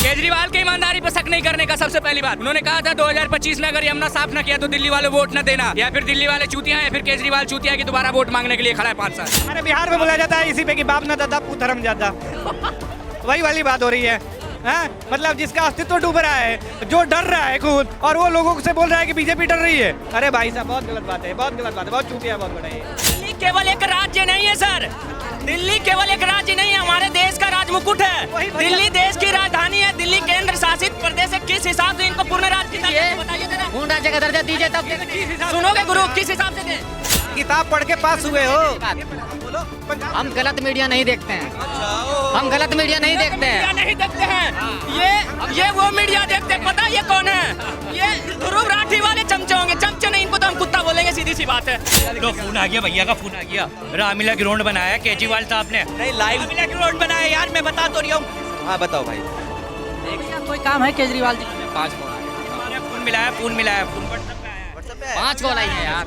केजरीवाल की ईमानदारी पर शक नहीं करने का सबसे पहली बात। उन्होंने कहा था 2025 में अगर यमुना साफ न किया तो दिल्ली वाले वोट न देना, या फिर दिल्ली वाले चूतिया या फिर केजरीवाल चूतिया की दोबारा वोट मांगने के लिए खड़ा है 5 साल। हमारे बिहार में बोला जाता है इसी पे कि बाप न दादा पूत धर्म ज्यादा। वही वाली बात हो रही है। मतलब जिसका अस्तित्व डूब रहा है, जो डर रहा है खुद, और वो लोगों से बोल रहा है कि बीजेपी डर रही है। अरे भाई साहब बहुत गलत बात है, बहुत गलत बात है, बहुत चूतिया है, बहुत बड़ा है। दिल्ली केवल एक राज्य नहीं है सर, दिल्ली केवल एक राज्य नहीं है, हमारे देश का राज मुकुट है। दिल्ली देश की राजधानी है, दिल्ली केंद्र शासित प्रदेश है। किस हिसाब से इनको पूर्ण राज्य की दर्जा बताइए जरा। पूर्ण राज्य का दर्जा दीजिए तब सुनोगे गुरु, किस हिसाब से दें? किताब पढ़ के पास हुए हो। हम गलत मीडिया नहीं देखते हैं, हम गलत मीडिया नहीं देखते हैं, नहीं देखते हैं। ये वो मीडिया देखते हैं, पता ये कौन है? ये ध्रुव राठी वाले चमचे होंगे। चमचे नहीं, इनको तो हम कुत्ता बोलेंगे, सीधी सी बात है। तो फोन आ गया, भैया का फोन आ गया। रामलीला ग्राउंड बनाया है केजरीवाल साहब ने। नहीं लाइव रामलीला ग्राउंड बनाया यार, मैं बता तो रही हूँ। हाँ बताओ भाई। कोई काम है केजरीवाल जी? 5 फोन मिलाया, फोन मिलाया, फोन व्हाट्सएप पे आया है। 5 कॉल आई है यार।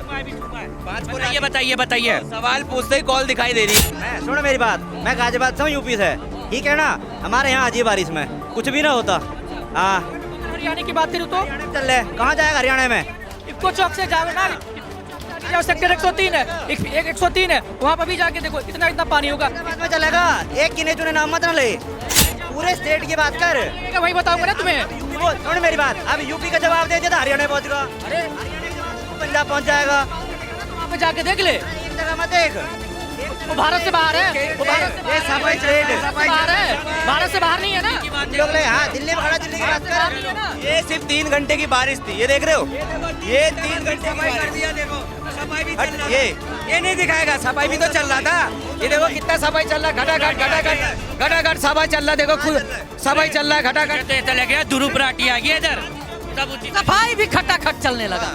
5 बताइए, बताइए, बताइए। सवाल पूछते ही कॉल दिखाई दे रही है। सुनो मेरी बात, मैं गाजियाबाद से हूँ, यूपी से, ठीक है ना। हमारे यहाँ अजीब बारिश में कुछ भी ना होता। हाँ हरियाणा की बात करूँ तो चल रहे, कहाँ जाएगा हरियाणा में? इक्को चौक से जाओ ना, सेक्टर 103 है, 103 है, वहाँ पर भी जाके देखो इतना इतना पानी होगा। बाद में चलेगा, एक गिने चुने नाम मत ना ले, पूरे स्टेट की बात कर। वही बताऊंगा ना तुम्हें। सुन मेरी बात, अब यूपी का जवाब दे दिया तो हरियाणा पहुँच गया। अरे पंजाब पहुँच जाएगा। वहाँ पे जाके देख ले, एक जगह मत देख, वो भारत से बाहर है, वो भारत से बाहर है, भारत से बाहर नहीं है ना। लोग ले, हाँ दिल्ली में खड़ा, दिल्ली की बात कर। ये सिर्फ 3 घंटे की बारिश थी, ये देख रहे हो, ये 3 घंटे की बारिश। देखो सफाई भी हट, ये नहीं दिखाएगा, सफाई भी तो चल रहा था। ये देखो कितना सफाई चल रहा है, घटाघट सफाई चल रहा है। देखो खुद सफाई चल रहा है, घटाघट। चले गया, ध्रुव राठी आ गया इधर। सफाई भी खटाखट चलने लगा।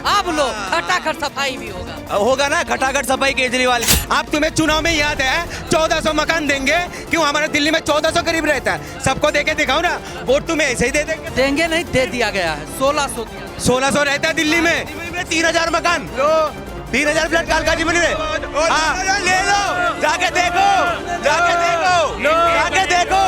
अब लो खटाखट सफाई भी होगा ना, घटाघट सफाई केजरीवाल। आप तुम्हें चुनाव में याद है 1400 मकान देंगे, क्यों? हमारे दिल्ली में 1400 करीब रहता है। सबको देके दिखाओ ना, वोट तुम्हें ऐसे ही दे देंगे। देंगे नहीं, दे दिया गया है। 1600 रहता है दिल्ली में। 3000 मकान, 3000 फ्लैट कालका जी बने। हाँ ले लो, जाके देखो, जाके देखो, जाके देखो।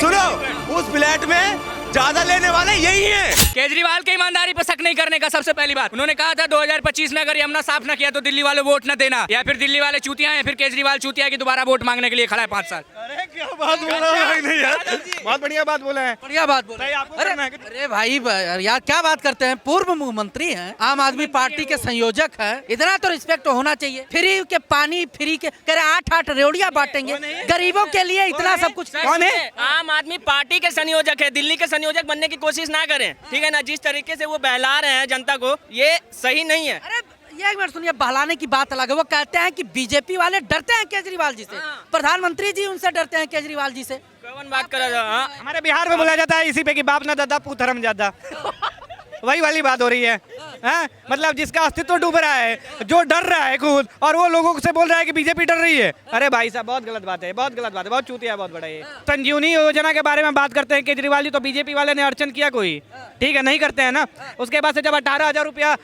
सुनो, उस फ्लैट में ज्यादा लेने वाले यही हैं। केजरीवाल की ईमानदारी पर शक नहीं करने का सबसे पहली बात। उन्होंने कहा था 2025 में अगर यमुना साफ न किया तो दिल्ली वाले वोट न देना, या फिर दिल्ली वाले चूतिया या फिर केजरीवाल चूतिया की दोबारा वोट मांगने के लिए खड़ा है 5 साल। अरे क्या बात बोला है, नहीं यार, बहुत बढ़िया बात बोला है, बढ़िया बात बोला। अरे भाई यार क्या बात करते हैं, पूर्व मुख्यमंत्री हैं, आम आदमी पार्टी के संयोजक हैं, इतना तो रिस्पेक्ट होना चाहिए। फ्री के पानी, फ्री के कह रहे 8 रेवड़ियाँ बांटेंगे गरीबों के लिए, इतना सब कुछ। कौन है? आम आदमी पार्टी के संयोजक है, दिल्ली के संयोजक बनने की कोशिश ना करें, ठीक है ना। जिस तरीके से वो बहला रहे हैं जनता को, ये सही नहीं है। अरे ये एक मिनट सुनिए, बहलाने की बात अलग है। वो कहते हैं कि बीजेपी वाले डरते हैं केजरीवाल जी से, प्रधानमंत्री जी उनसे डरते हैं केजरीवाल जी से। कौन बात कर रहा है? हमारे बिहार में बोला जाता है इसी पे कि बाप न दादा पूत धर्म ज्यादा। वही वाली बात हो रही है। मतलब जिसका अस्तित्व डूब रहा है, जो डर रहा है खुद, और वो लोगों से बोल रहा है कि बीजेपी डर रही है। अरे भाई साहब बहुत गलत बात है, बहुत गलत बात है, बहुत चूतिया है, बहुत बड़ा है। संजीवनी योजना के बारे में बात करते हैं केजरीवाल जी, तो बीजेपी वाले ने अड़चन किया कोई? ठीक है, नहीं करते हैं ना। उसके बाद से जब 18,000 रुपया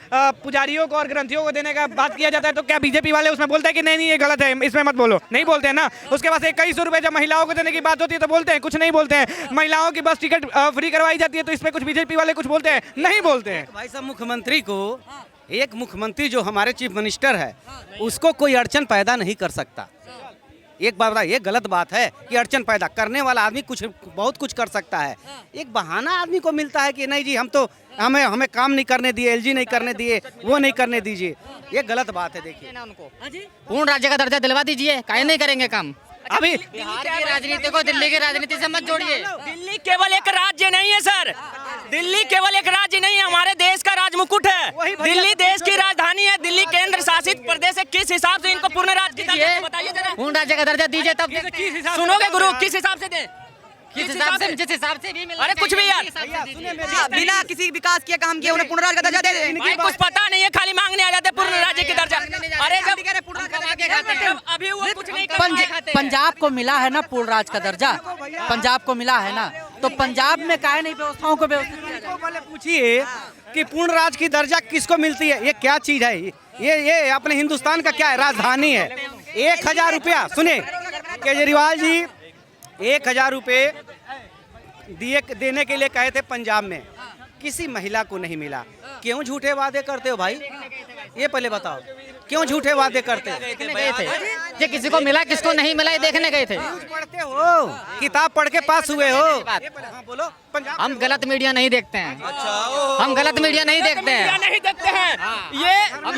पुजारियों को और ग्रंथियों को देने का बात किया जाता है, तो क्या बीजेपी वाले उसमें बोलते हैं कि नहीं ये गलत है, इसमें मत बोलो? नहीं बोलते हैं ना। उसके बाद 2100 रुपये जब महिलाओं को देने की बात होती है तो बोलते हैं? कुछ नहीं बोलते हैं। महिलाओं की बस टिकट फ्री करवाई जाती है तो इस पर कुछ बीजेपी वाले कुछ बोलते हैं? नहीं बोलते हैं। भाई साहब मुख्यमंत्री को, एक मुख्यमंत्री जो हमारे चीफ मिनिस्टर है, उसको कोई अड़चन पैदा नहीं कर सकता। एक बात बता, ये गलत बात है कि अड़चन पैदा करने वाला आदमी कुछ बहुत कुछ कर सकता है। एक बहाना आदमी को मिलता है कि नहीं जी, हम तो हमें काम नहीं करने दिए, एलजी नहीं करने दिए, वो नहीं करने दीजिए। ये गलत बात है। देखिए ना, उनको पूर्ण राज्य का दर्जा दिलवा दीजिए, काहे नहीं करेंगे काम। अभी बिहार की राजनीति को दिल्ली की राजनीति से मत जोड़िए। दिल्ली केवल एक राज्य नहीं है सर, दिल्ली केवल एक राज्य नहीं है, हमारे देश का राज मुकुट है। दिल्ली देश की राजधानी है, दिल्ली केंद्र शासित प्रदेश है। किस हिसाब से इनको पूर्ण राज्य की दर्जा बताइए जरा। पूर्ण राज्य का दर्जा दीजिए तब सुनोगे गुरु, किस हिसाब से दें? जिस हिसाब से भी मिलना अरे कुछ भी यार, बिना किसी विकास के काम किए उन्हें पूर्ण राज्य का दर्जा दे दे। भाई कुछ पता नहीं है, खाली मांगने आ जाते पूर्ण राज्य की दर्जा। अरे जब अभी वो कुछ नहीं कर पाए। पंजाब को मिला है ना पूर्ण राज्य का दर्जा, पंजाब को मिला है ना, तो पंजाब में काहे नहीं व्यवस्थाओं को व्यवस्थित? पहले पूछिए कि पूर्ण राज्य की दर्जा किसको मिलती है, ये क्या चीज है? ये अपने हिंदुस्तान का क्या है? राजधानी है। 1000 रुपया, सुने केजरीवाल जी, 1000 रुपये देने के लिए कहे थे पंजाब में, किसी महिला को नहीं मिला। क्यों झूठे वादे करते हो भाई, ये पहले बताओ, क्यों झूठे वादे करते हो? गए थे ये किसी को मिला किसको नहीं मिला ये देखने गए थे। न्यूज़ पढ़ते हो, किताब पढ़ के पास हुए हो? ये पहले हाँ बोलो। पंजाब हम गलत मीडिया नहीं देखते हैं। हम गलत मीडिया नहीं देखते मीडिया हैं। नहीं देखते हैं,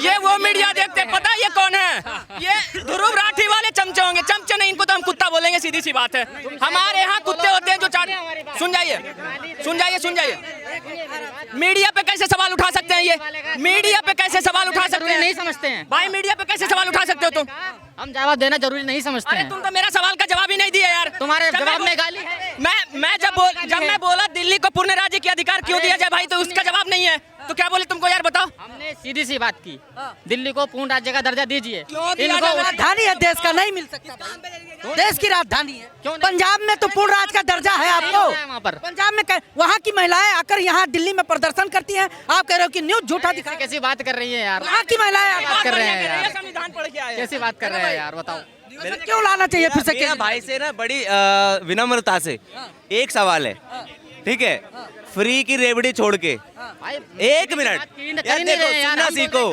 ये वो मीडिया देखते हैं। पता है ये कौन है? ये ध्रुव राठी वाले चमचे होंगे। चमचे नहीं, इनको तो हम कुत्ता बोलेंगे, सीधी सी बात है। हमारे यहाँ कुत्ते होते हैं जो चार। सुन जाइए। मीडिया पे कैसे सवाल उठा सकते हैं ये? मीडिया पे कैसे सवाल उठा सकते जरूरी हैं? नहीं समझते हैं। भाई मीडिया पे कैसे सवाल उठा सकते हो तुम? हम जवाब देना जरूरी नहीं समझते अरे हैं। तुम तो मेरा सवाल का जवाब ही नहीं दिया यार। तुम्हारे जब जवाब मैं में गाली है। मैं जब मैं बोला दिल्ली को पूर्ण राज्य के अधिकार क्यों दिया जाए भाई, तो उसका जवाब नहीं है। तो क्या बोले तुमको यार, बताओ। हमने सीधी सी बात की, दिल्ली को पूर्ण राज्य का दर्जा दीजिए। इनको राजधानी है देश का, नहीं मिल सकता भाई। देश की राजधानी है। क्यों नहीं? पंजाब में तो पूर्ण राज का दर्जा है आपको। वहाँ पर पंजाब में वहाँ की महिलाएं आकर यहाँ दिल्ली में प्रदर्शन करती हैं, आप कह रहे हो कि न्यूज झूठा दिखा। कैसी बात कर रही है यार, वहाँ की महिलाएं बात कर रहे हैं यार, संविधान पढ़ के आए। कैसी बात कर रहे हैं यार, बताओ। क्यों लाना चाहिए फिर से? मेरा भाई से ना बड़ी विनम्रता से एक सवाल है, ठीक है? फ्री की रेवड़ी छोड़ के एक मिनट यार, देखो सुनना सीखो,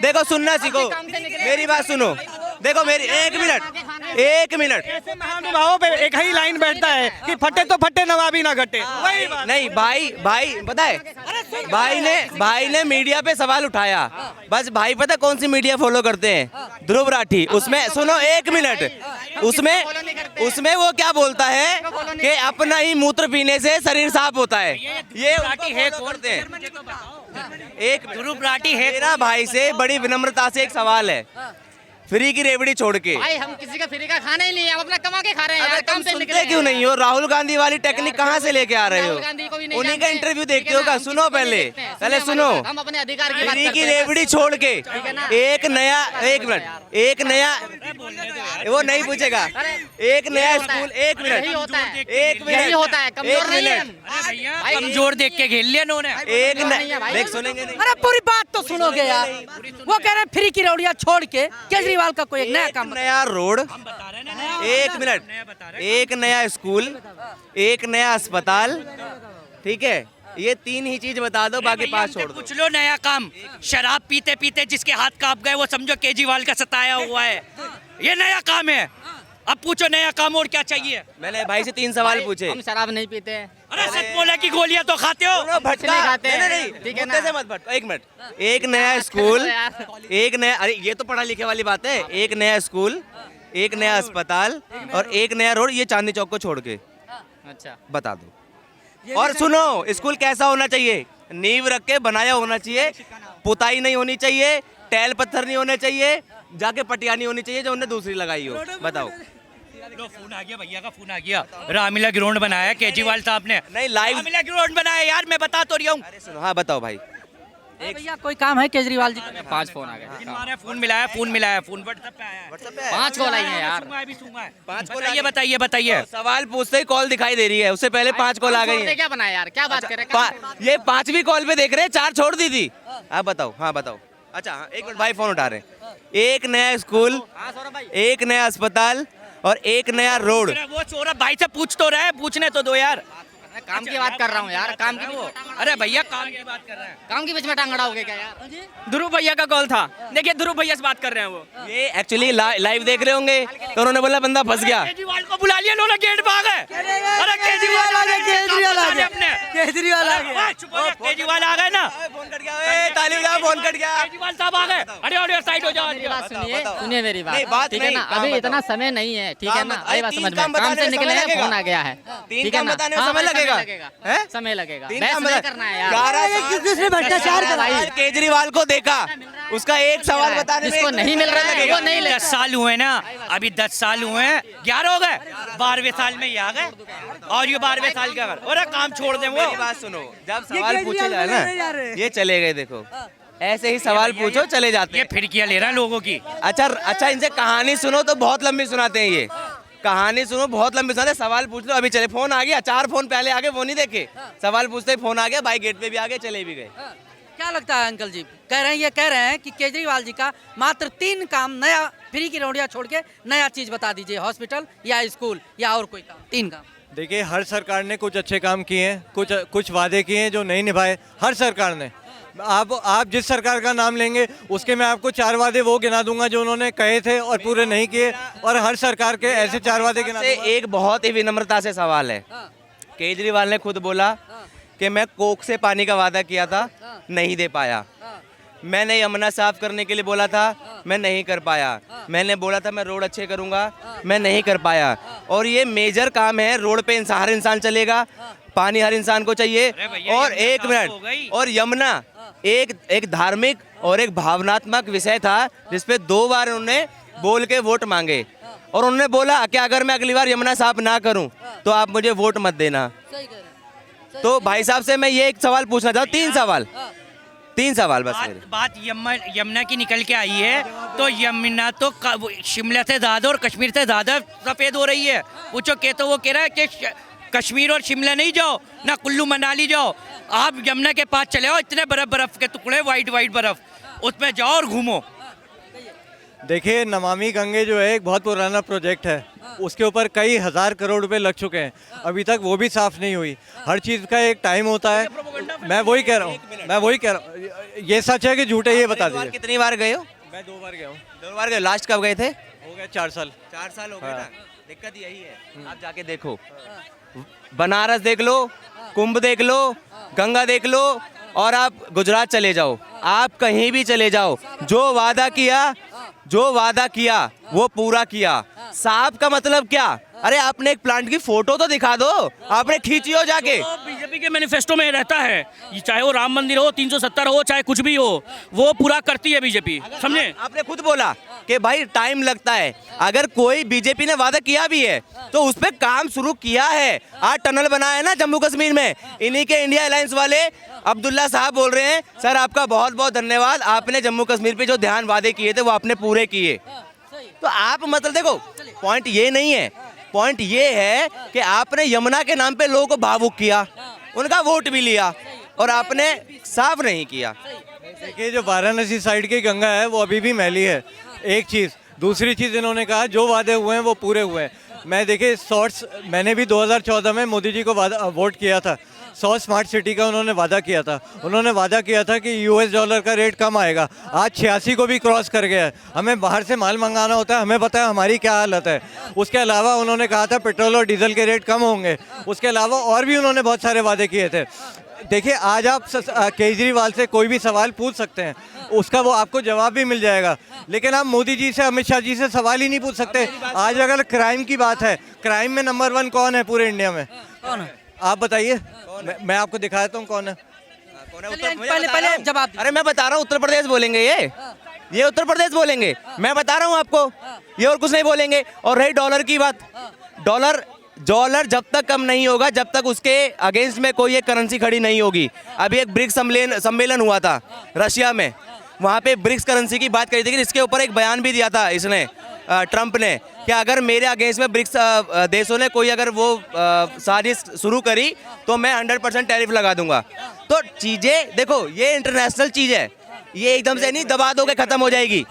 देखो सुनना सीखो, मेरी बात सुनो, देखो मेरी एक मिनट। ऐसे महानुभावों पे एक ही लाइन बैठता है कि फटे तो फटे नवाबी ना घटे। वही बात। नहीं भाई पता है, भाई ने मीडिया पे सवाल उठाया, बस भाई पता कौन सी मीडिया फॉलो करते हैं? ध्रुव राठी। उसमें सुनो एक मिनट, उसमें वो क्या बोलता है कि अपना ही मूत्र पीने से शरीर साफ होता है। ये राठी है करते हैं। एक ध्रुव राठी है। मेरा भाई से बड़ी विनम्रता से एक सवाल है, फ्री की रेवड़ी छोड़ के। भाई हम किसी का फ्री का खाना ही नहीं है, हम अपना कमा के खा रहे हैं यार। अबे काम तुम पे सुनते निकले क्यों नहीं हो? राहुल गांधी वाली टेक्निक कहाँ से लेके आ रहे हो? राहुल गांधी को भी नहीं उन्हीं का जानते। इंटरव्यू ठीक है देखते हो ना? क्या? हम सुनो किसी को नहीं पहले देखते हैं। पहले सुनिए सुनो। हमारी बात, हम अपने अधिकार की बात फ्री की करते हैं। रेवड़ी छोड़ के है ना? एक नया, एक मिनट, एक नया, वो नहीं पूछेगा। एक नया स्कूल, एक यही मिनट, होता है, एक मिनट, यही होता है, कमजोर एक नहीं है मिनट, हम। कमजोर देख के खेल लिया इन्होंने। एक नहीं है भाई। देख सुनेंगे नहीं। अरे पूरी बात तो सुनोगे यार। वो कह रहे हैं फ्री की रेवड़ियाँ छोड़ के केजरीवाल का कोई एक नया एक काम। नया रोड, एक मिनट, एक नया स्कूल, एक नया अस्पताल, ठीक है? ये तीन ही चीज बता दो, बाकी पास छोड़ दो। पूछ लो नया काम। शराब पीते पीते जिसके हाथ कांप गए वो समझो केजरीवाल का सताया हुआ है, ये नया काम है। अब पूछो नया काम और क्या चाहिए? मैंने भाई से 3 सवाल पूछे। हम शराब नहीं पीते हैं। अरे सतपोला की गोलियां तो खाते हो। सुनो, भटका नहीं खाते हैं। नहीं, ठीक है मुद्दे ना? से मत भटको। एक मिनट, एक नया स्कूल, एक नया, अरे ये तो पढ़ा लिखे वाली बात है। एक नया स्कूल, एक नया अस्पताल और एक नया रोड, ये चांदनी चौक को छोड़ के अच्छा बता दो। और सुनो, स्कूल कैसा होना चाहिए? नींव रख के बनाया होना चाहिए, पुताई नहीं होनी चाहिए, टैल पत्थर नहीं होने चाहिए, जाके पटिया नहीं होनी चाहिए जो उन्हें दूसरी लगाई हो। बताओ। लो फोन आ गया, भैया का फोन आ गया। रामलीला ग्राउंड बनाया केजरीवाल साहब ने। नहीं, लाइव। रामलीला ग्राउंड बनाया यार, मैं बता तो रही हूँ। अरे सुनो, हाँ बताओ भाई। भैया कोई काम है केजरीवाल जी का? 5 फोन आ गए। फोन मिलाया, फोन व्हाट्सएप पे आया है। व्हाट्सएप पे 5 कॉल आई है यार। पाँच कॉल बताइए आ गई। बताइए बताइए। सवाल पूछते ही कॉल दिखाई दे रही है, उससे पहले 5 कॉल आ गई है। क्या बनाया यार, क्या बात कर रहे हैं? ये 5वीं कॉल पे देख रहे हैं, 4 छोड़ दी थी। आप बताओ, हाँ बताओ। अच्छा हाँ, एक मिनट भाई, फोन उठा रहे हैं। एक नया स्कूल, एक नया अस्पताल और एक नया रोड। वो सौरभ भाई से पूछ तो रहे, पूछने तो दो यार। काम की बात कर रहा हूँ यार, काम की वो। अरे भैया काम की बात कर रहे हैं। काम के बीच में टांग अड़ाओगे क्या यार? ध्रुव भैया का कॉल था, देखिए ध्रुव भैया से बात कर रहे हैं वो। ये एक्चुअली लाइव देख रहे होंगे तो उन्होंने बोला बंदा फंस गया। केजरीवाल को बुला लिया, इन्होंने गेट भाग गए। अरे केजरीवाल आ गए, केजरीवाल आ गए। अपने केजरीवाल आ गए। केजरीवाल आ गए ना, फोन कट गया, ताली बजाओ, फोन कट गया। केजरीवाल साहब आ गए। अरे साइड हो जाओ। मेरी बात सुनिए, सुनिए मेरी नहीं, बात, बात ठीक है नहीं, ना? काम अभी बताओ। इतना समय नहीं है, ठीक है काम ना? बताओ। अरे बात तीन समझ काम में, काम बताने से में निकले समय हैं, लगेगा। फोन आ गया है। तीन ठीक है काम ना? बताने में हाँ, समय हाँ, लगेगा। हैं? समय लगेगा, तीन बहस काम नहीं बता- करना है यार। 11 किसने भ्रष्टाचार करा? साल केजरीवाल को देखा, उसका एक सवाल बताने में जिसको नहीं मिल रहा है वो नहीं ले। 10 साल हुए ना, अभी 10 साल हुए हैं, 11 हो गए, 12वें साल में ये आ गए और ये 12वें साल का अरे काम छोड़ दें वो। मेरी बात सुनो, जब सवाल पूछे जाए ना, ये चले गए, देखो ऐसे ही सवाल पूछो चले जाते ये हैं। फिरकियां ले रहा है लोगों की। अच्छा इनसे कहानी सुनो तो बहुत लंबी सुनाते हैं। ये कहानी सुनो बहुत लंबी सुनाते हैं, सवाल पूछ लो। अभी चले, फोन आ गया, 4 फोन पहले आगे, वो नहीं देखे, सवाल पूछते ही फोन आ गया, भाई गेट पे भी आ गए, चले भी गए। क्या लगता है अंकल जी? कह रहे हैं कि केजरीवाल जी का मात्र 3 काम, नया फ्री की रेवड़ियाँ छोड़ के नया चीज बता दीजिए, हॉस्पिटल या स्कूल या और कोई काम। 3 काम। देखिए, हर सरकार ने कुछ अच्छे काम किए हैं, कुछ वादे किए हैं जो नहीं निभाए, हर सरकार ने। आप जिस सरकार का नाम लेंगे उसके मैं आपको 4 वादे वो गिना दूंगा जो उन्होंने कहे थे और पूरे नहीं किए, और हर सरकार के ऐसे 4 वादे गिना दूंगा। एक बहुत ही विनम्रता से सवाल है। केजरीवाल ने खुद बोला कि मैं कोक से पानी का वादा किया था, नहीं दे पाया। मैंने यमुना साफ करने के लिए बोला था, मैं नहीं कर पाया। मैंने बोला था मैं रोड अच्छे करूंगा, मैं नहीं कर पाया। और ये मेजर काम है, रोड पे हर इंसान चलेगा, पानी हर इंसान को चाहिए। और एक मिनट, और यमुना एक धार्मिक और एक भावनात्मक विषय था जिसपे 2 बार उन्होंने बोल के वोट मांगे, और उन्होंने बोला कि अगर मैं अगली बार यमुना साफ ना करूं तो आप मुझे वोट मत देना। तो भाई साहब से मैं ये एक सवाल पूछना चाहूँ, 3 सवाल बस मेरे। बात यमुना की निकल के आई है, तो यमुना तो शिमला से ज़्यादा और कश्मीर से ज़्यादा सफ़ेद हो रही है। पूछो के तो वो कह रहा है कि कश्मीर और शिमला नहीं जाओ, ना कुल्लू मनाली जाओ, आप यमुना के पास चले आओ, इतने बर्फ के टुकड़े, वाइट बर्फ, उसमें जाओ और घूमो। देखिए, नमामि गंगे जो है एक बहुत पुराना प्रोजेक्ट है, उसके ऊपर कई हज़ार करोड़ रुपए लग चुके हैं, अभी तक वो भी साफ़ नहीं हुई। हर चीज़ का एक टाइम होता है। मैं वही कह रहा हूँ, ये सच है कि झूठ है, ये बता दीजिए। कितनी बार गए हो? मैं 2 बार गया हूँ। 2 बार गए। लास्ट कब गए थे? हो गया 4 साल। 4 साल हो गए ना। दिक्कत यही है, आप जाके देखो, बनारस देख लो, कुंभ देख लो, गंगा देख लो, और आप गुजरात चले जाओ, आप कहीं भी चले जाओ, जो वादा किया वो पूरा किया। साफ का मतलब क्या? अरे आपने एक प्लांट की फोटो तो दिखा दो, आपने खींची हो जाके। तो बीजेपी के मैनिफेस्टो में रहता है, चाहे वो राम मंदिर हो, 370 हो, चाहे कुछ भी हो, वो पूरा करती है बीजेपी, समझे? आपने खुद बोला कि भाई टाइम लगता है। अगर कोई बीजेपी ने वादा किया भी है तो उस पर काम शुरू किया है। आज टनल बना है ना जम्मू कश्मीर में, इन्हीं के इंडिया अलायंस वाले अब्दुल्ला साहब बोल रहे हैं, सर आपका बहुत बहुत धन्यवाद, आपने जम्मू कश्मीर पे जो ध्यान वादे किए थे वो आपने पूरे किए। तो आप मतलब देखो, पॉइंट ये नहीं है, पॉइंट ये है कि आपने यमुना के नाम पे लोगों को भावुक किया, उनका वोट भी लिया, और आपने साफ नहीं किया। देखिए, जो वाराणसी साइड की गंगा है वो अभी भी मैली है, एक चीज़। दूसरी चीज़, इन्होंने कहा जो वादे हुए हैं वो पूरे हुए हैं। मैं देखिए शॉर्ट्स, मैंने भी 2014 में मोदी जी को वोट किया था। 100 स्मार्ट सिटी का उन्होंने वादा किया था। उन्होंने वादा किया था कि US डॉलर का रेट कम आएगा, आज 86 को भी क्रॉस कर गया है। हमें बाहर से माल मंगाना होता है, हमें पता है हमारी क्या हालत है। उसके अलावा उन्होंने कहा था पेट्रोल और डीजल के रेट कम होंगे। उसके अलावा और भी उन्होंने बहुत सारे वादे किए थे। देखिए, आज आप केजरीवाल से कोई भी सवाल पूछ सकते हैं, उसका वो आपको जवाब भी मिल जाएगा, लेकिन आप मोदी जी से, अमित शाह जी से सवाल ही नहीं पूछ सकते। आज अगर क्राइम की बात है, क्राइम में नंबर 1 कौन है पूरे इंडिया में? कौन है? आप बताइए, मैं आपको दिखा देता हूँ कौन है। पहले जवाब। अरे मैं बता रहा हूँ, उत्तर प्रदेश बोलेंगे ये उत्तर प्रदेश बोलेंगे, मैं बता रहा हूँ आपको, ये और कुछ नहीं बोलेंगे। और रही डॉलर की बात, डॉलर जब तक कम नहीं होगा, जब तक उसके अगेंस्ट में कोई एक करेंसी खड़ी नहीं होगी। अभी एक ब्रिक्स सम्मेलन हुआ था रशिया में, वहाँ पे ब्रिक्स करेंसी की बात करी थी, इसके ऊपर एक बयान भी दिया था इसने, ट्रंप ने, कि अगर मेरे अगेंस्ट में ब्रिक्स देशों ने कोई अगर वो साजिश शुरू करी तो मैं 100% टैरिफ लगा दूंगा। तो चीज़ें देखो, ये इंटरनेशनल चीज़ है, ये एकदम से नहीं दबा दोगे खत्म हो जाएगी।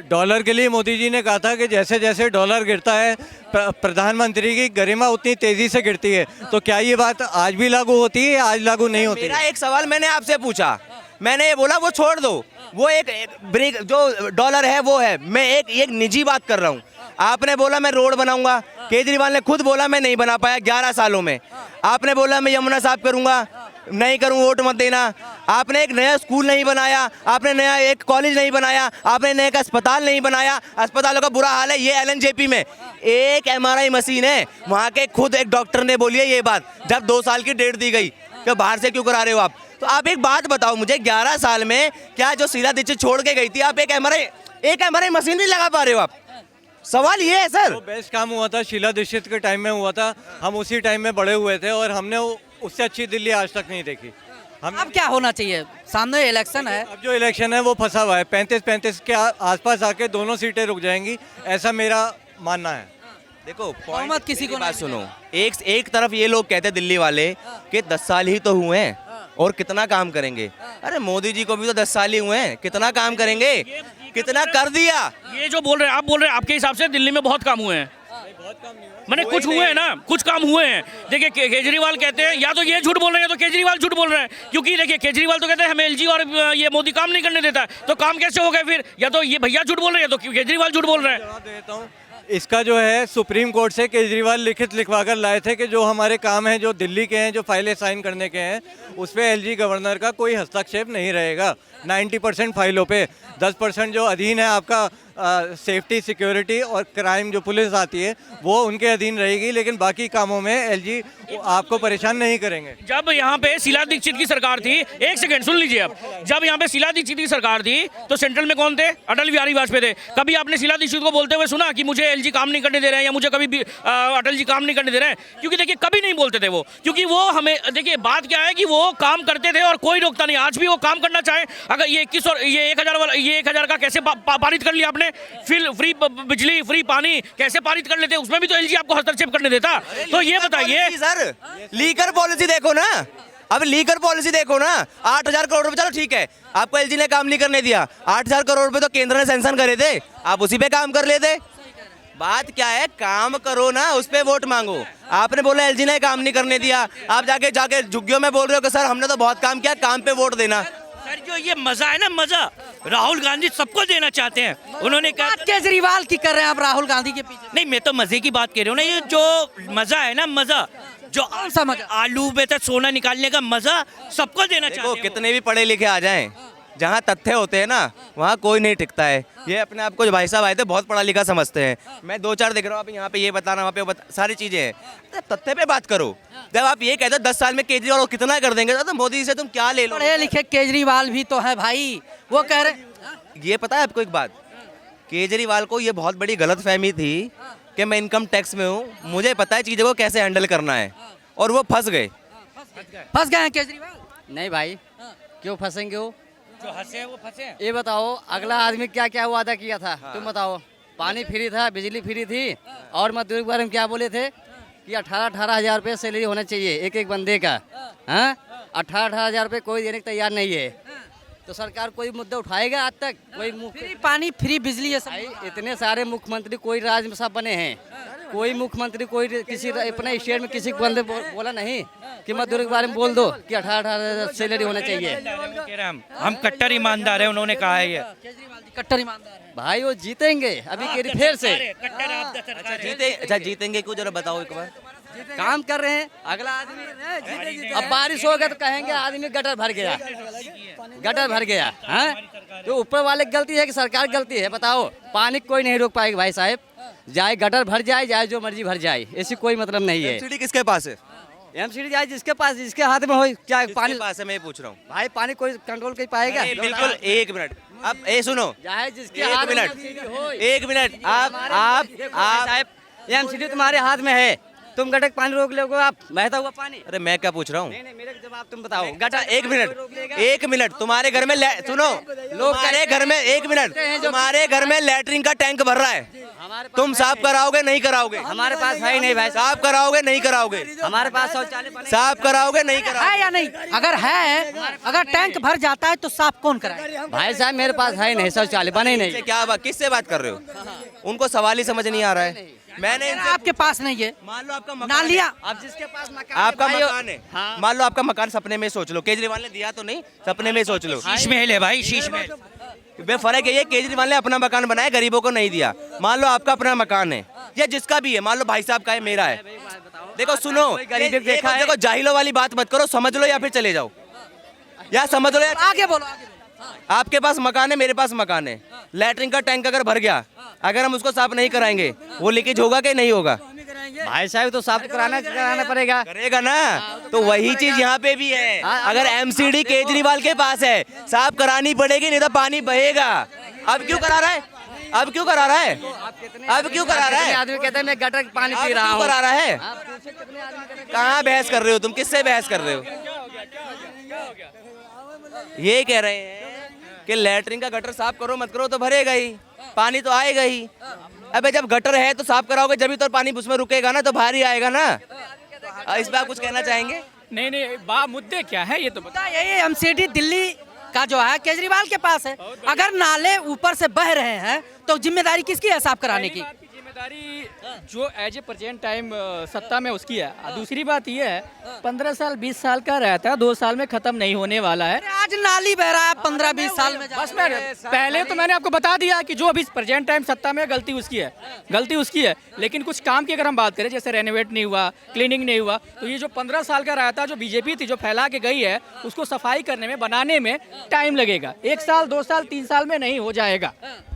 डॉलर के लिए मोदी जी ने कहा था कि जैसे जैसे डॉलर गिरता है, प्रधानमंत्री की गरिमा उतनी तेजी से गिरती है। तो क्या ये बात आज भी लागू होती है या आज लागू नहीं होती? मेरा एक सवाल मैंने आपसे पूछा, मैंने ये बोला वो छोड़ दो, वो एक ब्रिक जो डॉलर है वो है, मैं एक निजी बात कर रहा हूँ। आपने बोला मैं रोड बनाऊंगा, केजरीवाल ने खुद बोला मैं नहीं बना पाया 11 सालों में। आपने बोला मैं यमुना साफ करूंगा, नहीं करूँ वोट मत देना। आपने एक नया स्कूल नहीं बनाया, आपने नया एक कॉलेज नहीं बनाया, आपने नया एक अस्पताल नहीं बनाया, अस्पतालों का बुरा हाल है। ये LNJP में एक MRI मशीन है, वहाँ के खुद एक डॉक्टर ने बोली है ये बात, जब 2 साल की डेट दी गई कि बाहर से क्यों करा रहे हो आप। तो आप एक बात बताओ मुझे, 11 साल में क्या जो शीला दीक्षित छोड़ के गई थी, आप एक MRI मशीन नहीं लगा पा रहे हो आप? सवाल ये है सर। तो बेस्ट काम हुआ था शीला दीक्षित के टाइम में हुआ था, हम उसी टाइम में बड़े हुए थे और हमने उससे अच्छी दिल्ली आज तक नहीं देखी। अब क्या होना चाहिए? सामने इलेक्शन है, अब जो इलेक्शन है वो फंसा हुआ है, 35-35 के आसपास आके दोनों सीटें रुक जाएंगी, ऐसा मेरा मानना है। देखो बहुमत किसी को बात सुनो, एक तरफ ये लोग कहते हैं दिल्ली वाले कि 10 साल ही तो हुए हैं और कितना काम करेंगे। अरे मोदी जी को भी तो 10 साल ही हुए हैं, कितना काम करेंगे, कितना कर दिया। ये जो बोल रहे हैं आप, बोल रहे हैं आपके हिसाब से दिल्ली में बहुत काम हुए हैं? मैंने कुछ हुए हैं ना, कुछ काम हुए हैं। देखिए केजरीवाल कहते हैं, या तो ये झूठ बोल रहे हैं या तो केजरीवाल झूठ बोल रहे हैं, क्योंकि देखिए केजरीवाल तो कहते हैं हमें एलजी और ये मोदी काम नहीं करने देता है, तो काम कैसे हो गए फिर? या तो ये भैया झूठ बोल रहे हैं या तो केजरीवाल झूठ बोल रहे हैं। जवाब देता हूँ। इसका जो है सुप्रीम कोर्ट से केजरीवाल लिखित लिखवाकर लाए थे कि जो हमारे काम हैं, जो दिल्ली के हैं, जो फाइलें साइन करने के हैं, उस पर एलजी गवर्नर का कोई हस्तक्षेप नहीं रहेगा। 90% फाइलों पे 10% जो अधीन है आपका सेफ्टी, सिक्योरिटी और क्राइम, जो पुलिस आती है वो उनके अधीन रहेगी, लेकिन बाकी कामों में एलजी आपको परेशान नहीं करेंगे। जब यहाँ पे शीला दीक्षित की सरकार थी, एक सेकंड सुन लीजिए, अब जब यहाँ पे शीला दीक्षित की सरकार थी तो सेंट्रल में कौन थे? अटल बिहारी वाजपेयी थे। कभी आपने शीला दीक्षित को बोलते हुए सुना कि मुझे एलजी काम नहीं करने दे रहे हैं या मुझे कभी भी अटल जी काम नहीं करने दे रहे हैं? क्योंकि देखिए कभी नहीं बोलते थे वो, क्योंकि वो हमें, देखिए बात क्या है कि वो काम करते थे और कोई रोकता नहीं। आज भी वो काम करना चाहे, अगर ये 21 और ये 1000 वाला, ये 1000 का कैसे पारित कर लिया आपने? फिर फ्री बिजली, फ्री पानी कैसे पारित कर लेते? उसमें भी तो एलजी आपको हस्तक्षेप करने देता। तो ये बताइए सर, लीकर पॉलिसी देखो ना, अब लीकर पॉलिसी देखो ना। 8000 करोड़ रुपए, चलो ठीक है, आपको एलजी ने काम नहीं करने दिया। 8000 करोड़ रुपए तो केंद्र ने सैंक्शन करे थे, आप उसी पे काम कर लेते। बात क्या है, काम करो ना, उस पे वोट मांगो। आपने बोला एलजी ने काम नहीं करने दिया, आप जाके झुग्गियों में बोल रहे हो कि सर हमने तो बहुत काम किया, काम पे वोट देना। सर जो ये मजा है ना, मजा राहुल गांधी सबको देना चाहते हैं। उन्होंने कहा बात केजरीवाल की कर रहे हैं आप राहुल गांधी के पीछे। नहीं, मैं तो मजे की बात कर रहा हूँ ना। ये जो मजा है ना, मजा जो कौन सा मजा? आलू में से सोना निकालने का मजा सबको देना चाहते हैं। कितने भी पढ़े लिखे आ जाएं, जहाँ तथ्य होते हैं ना वहाँ कोई नहीं टिकता है। ये अपने आप को जो भाई साहब आए थे बहुत पढ़ा लिखा समझते हैं। मैं 2-4 देख रहा हूँ, आप यहाँ पे ये बताना, वहाँ पे सारी चीजें हैं। तथ्य पे बात करो। जब आप ये कहते हो 10 साल में केजरीवाल को कितना कर देंगे, तो मोदी से तुम क्या ले लो? पढ़े लिखे केजरीवाल भी तो है भाई, वो कह रहे। ये पता है आपको एक बात, केजरीवाल को ये बहुत बड़ी गलतफहमी थी कि मैं इनकम टैक्स में हूँ, मुझे पता है चीज़ों को कैसे हैंडल करना है, और वो फंस गए। फंस गए हैं केजरीवाल? नहीं भाई, क्यों फंसेंगे वो? जो हंसे हैं वो फंसे हैं। ये बताओ अगला आदमी क्या क्या वादा किया था? तुम बताओ। पानी फ्री था, बिजली फ्री थी, और मजदूरी के बारे में क्या बोले थे कि 18-18 हज़ार रुपये सैलरी होना चाहिए एक एक बंदे का। हाँ, 18-18 हज़ार रुपये कोई देने को तैयार नहीं है। तो सरकार कोई मुद्दा उठाएगा आज तक? कोई फ्री पानी, फ्री बिजली, ये सब। भाई इतने सारे मुख्यमंत्री कोई राज्य में सब बने हैं, कोई मुख्यमंत्री कोई किसी अपने स्टेट में किसी बंदे बोला नहीं कि मजदूरी के बारे में बोल दो कि 18-18 सैलरी होना चाहिए। कह रहे हम कट्टर ईमानदार है, उन्होंने कहा है ये। केजरीवाल जी कट्टर ईमानदार है भाई वो जीतेंगे अभी के फिर से। अच्छा जीतेंगे क्यों, जरा बताओ एक बार। काम कर रहे हैं, अगला आदमी अब बारिश होगा तो कहेंगे आदमी गटर भर गया, गटर भर गया। हाँ, तो ऊपर वाले की गलती है कि सरकार की गलती है? बताओ। पानी कोई नहीं रोक पाएगा भाई साहब, जाए गटर भर जाए, जाए जो मर्जी भर जाए, ऐसी कोई मतलब नहीं है। एमसीडी किसके पास है? एमसीडी जाए जिसके पास, जिसके हाथ में हो। क्या पानी पास है, मैं पूछ रहा हूँ भाई, पानी कोई कंट्रोल कर पाएगा? बिल्कुल। एक मिनट, अब ये सुनो, चाहे जिसके एक हाथ में मिनट, MCD हो। एक मिनट, आप एमसीडी तुम्हारे हाथ में है, तुम गटर पानी रोक लोगे आप, बहता हुआ पानी? अरे मैं क्या पूछ रहा हूँ, नहीं मेरे जवाब तुम बताओ। गटर एक मिनट, तुम्हारे घर में सुनो, तुम्हारे घर में एक मिनट, तुम्हारे घर में लैट्रिन का टैंक भर रहा है, तुम साफ कराओगे नहीं कराओगे? हमारे पास है ही नहीं भाई। साफ कराओगे नहीं कराओगे? हमारे पास शौचालय साफ कराओगे नहीं कराओगे? है या नहीं? अगर है, अगर टैंक भर जाता है तो साफ कौन कराए? भाई साहब मेरे पास है नहीं, शौचालय बने ही नहीं। क्या बात, किससे बात कर रहे हो? उनको सवाल ही समझ नहीं आ रहा है। मैंने आपके पास नहीं है, मान लो आपका ना मकान लिया। अब जिसके पास मकान आपका भाई, मकान है, मान लो आपका मकान, सपने में सोच लो, केजरीवाल ने दिया तो नहीं, सपने में सोच लो। शीश महल है भाई, शीश महल। बे फर्क है, केजरीवाल ने अपना मकान बनाया, गरीबों को नहीं दिया। मान लो आपका अपना मकान है या जिसका भी है, मान लो भाई साहब का है, मेरा है। देखो सुनो, देखो जाहिलों वाली बात मत करो, समझ लो या फिर चले जाओ, या समझ लो या आगे बोलो, आगे बोलो। आपके पास मकान है, मेरे पास मकान है, लैट्रिन का टैंक अगर भर गया, अगर हम उसको साफ नहीं कराएंगे, वो लीकेज होगा कि नहीं होगा? भाई साहब तो साफ कराना पड़ेगा। करेगा ना, तो वही चीज यहाँ पे भी है। अगर एमसीडी केजरीवाल के पास है, साफ करानी पड़ेगी, नहीं तो पानी बहेगा। अब क्यों करा रहा है? अब क्यों करा रहा है? अब क्यों करा रहा है? आदमी कहते हैं मैं गटर का पानी पी अब रहा क्यों हूँ। करा रहा है? कहाँ बहस कर रहे हो तुम, किससे बहस कर रहे हो? ये कह रहे हैं कि लैट्रिन का गटर साफ करो मत करो तो भरेगा ही, पानी तो आएगा ही। अबे जब गटर है तो साफ कराओगे, जब भी तो पानी उसमें रुकेगा ना, तो बाहर ही आएगा ना। इस बार कुछ कहना चाहेंगे? नहीं, मुद्दे क्या है ये तो बता। यही एमसीडी दिल्ली का जो है केजरीवाल के पास है। अगर नाले ऊपर से बह रहे हैं तो जिम्मेदारी किसकी है साफ कराने की? जिम्मेदारी जो एज ए प्रेजेंट टाइम सत्ता में उसकी है। दूसरी बात ये है 15 साल 20 साल का रहता है, 2 साल में खत्म नहीं होने वाला है। आज नाली बह रहा है 15-20 साल में। बस मैं पहले तो मैंने आपको बता दिया कि जो अभी प्रेजेंट टाइम सत्ता में गलती उसकी है, लेकिन कुछ काम की अगर हम बात करें जैसे रेनोवेट नहीं हुआ, क्लीनिंग नहीं हुआ, तो ये जो 15 साल का रहता जो बीजेपी थी जो फैला के गई है उसको सफाई करने में बनाने में टाइम लगेगा। 1 साल 2 साल 3 साल में नहीं हो जाएगा।